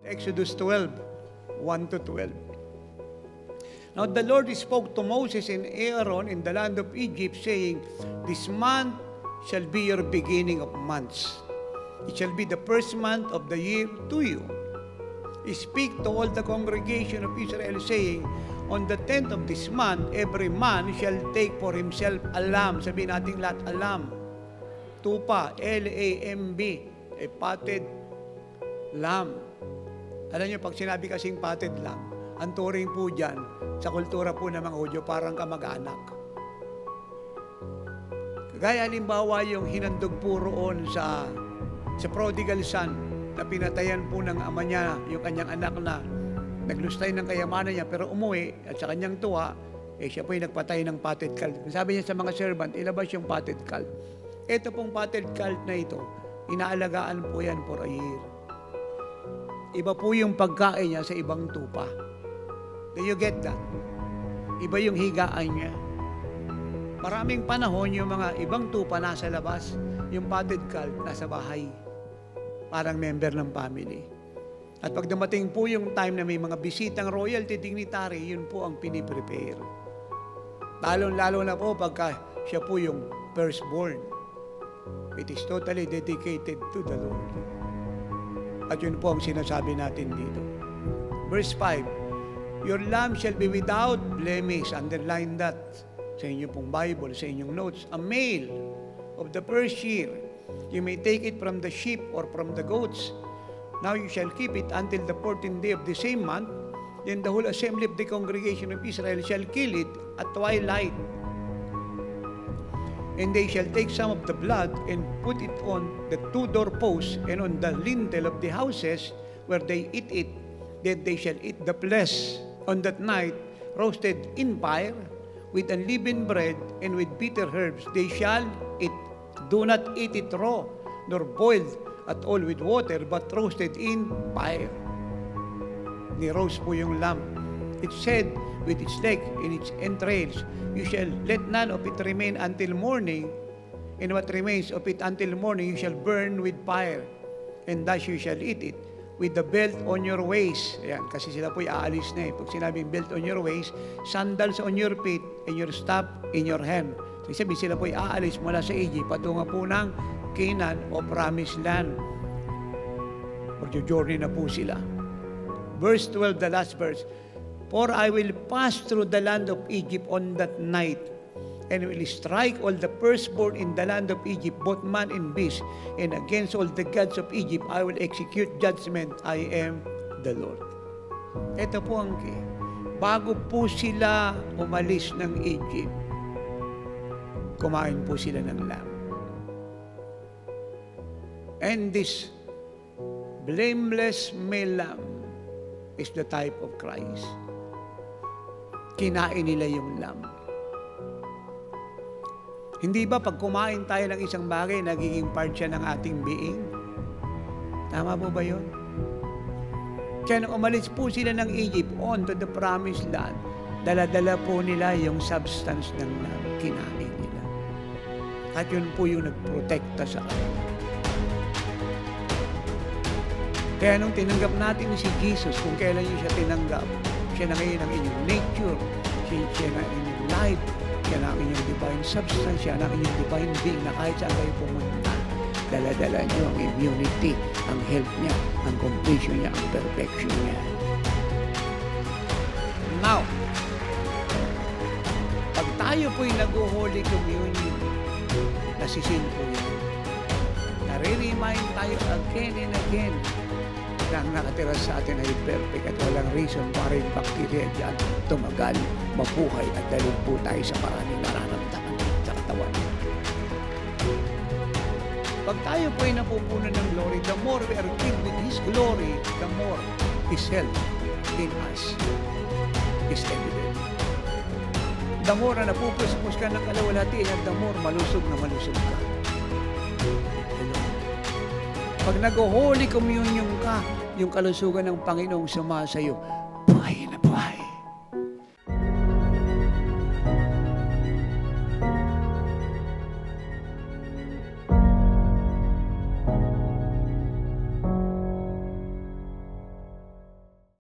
Exodus 12, 1 to 12. Now the Lord spoke to Moses and Aaron in the land of Egypt, saying, "This month shall be your beginning of months. It shall be the first month of the year to you. Speak to all the congregation of Israel, saying, on the 10th of this month, every man shall take for himself a lamb." Sabihin natin lahat, a lamb. Tupa, L-A-M-B, a potted lamb. Alam niyo, pag sinabi kasing potted lamb, ang turing po dyan, sa kultura po ng mga Hudyo, parang kamag-anak. Kagaya halimbawa yung hinandog po roon sa prodigal son, na pinatayan po ng ama niya, yung kanyang anak na naglustay ng kayamanan niya, pero umuwi, at sa kanyang tuwa, siya po yung nagpatay ng potted calf. Sabi niya sa mga servant, ilabas yung potted calf. Ito pong potted calf na ito, inaalagaan po yan for a year. Iba po yung pagkain niya sa ibang tupa. Do you get that? Iba yung higaan niya. Maraming panahon yung mga ibang tupa nasa labas, yung potted calf nasa bahay. Parang member ng family. At pag dumating po yung time na may mga bisitang royalty dignitary, yun po ang piniprepare. Lalo na po pagka siya po yung firstborn. It is totally dedicated to the Lord. At yun po ang sinasabi natin dito. Verse 5, "Your lamb shall be without blemish." Underline that sa inyong pong Bible, sa inyong notes. "A male of the first year. You may take it from the sheep or from the goats. Now you shall keep it until the 14th day of the same month. Then the whole assembly of the congregation of Israel shall kill it at twilight. And they shall take some of the blood and put it on the two doorposts and on the lintel of the houses where they eat it. Then they shall eat the flesh on that night, roasted in fire, with unleavened bread and with bitter herbs. They shall eat. Do not eat it raw, nor boiled at all with water, but roasted in fire." Ni-roast po yung lamb. It said, with its leg and its entrails, "You shall let none of it remain until morning, and what remains of it until morning you shall burn with fire, and thus you shall eat it with the belt on your waist." Ayan, kasi sila po'y aalis na eh. Pag sinabing belt on your waist, sandals on your feet, and your staff in your hand. So sabi, sila po'y aalis mula sa Egypt, patungo po ng Canaan o Promised Land. Magjo-journey na po sila. Verse 12, the last verse, "For I will pass through the land of Egypt on that night, and will strike all the firstborn in the land of Egypt, both man and beast, and against all the gods of Egypt I will execute judgment. I am the Lord." Ito po ang key. Bago po sila umalis ng Egypt, kumain po sila ng lamb. And this blameless male lamb is the type of Christ. Kinain nila yung lamb. Hindi ba pag kumain tayo ng isang bagay, nagiging part siya ng ating being? Tama po ba yun? Kaya nung umalis po sila ng Egypt on to the Promised Land, dala-dala po nila yung substance ng lamb. Kinain nila. At yun po yung nagprotekta sa kanila. Kaya nung tinanggap natin si Jesus, kung kailan niyo siya tinanggap, siya na ngayon ang inyong nature, siya na inyong life, siya na ang inyong divine substance, siya na ang inyong divine being, na kahit saan kayo pumunta, dala-dala niyo ang immunity, ang health niya, ang completion niya, ang perfection niya. Now, pag tayo po'y nag-Holy Communion, nasisin po yun. Nare-remind tayo again and again na ang nakatira sa atin ay perfect at walang reason para yung bacteria dyan tumagal, mabuhay at dalhin po tayo sa maraming nararamdaman sa katawan. Pag tayo po ay napupunan ng glory, the more we are filled with His glory, the more His health in us is evident. The more na napupus-pus ka ng kalawalhatian, the more malusog na malusog ka. Pag nag-Holy Communion ka, yung kalusugan ng Panginoong sumasayo, buhay na buhay.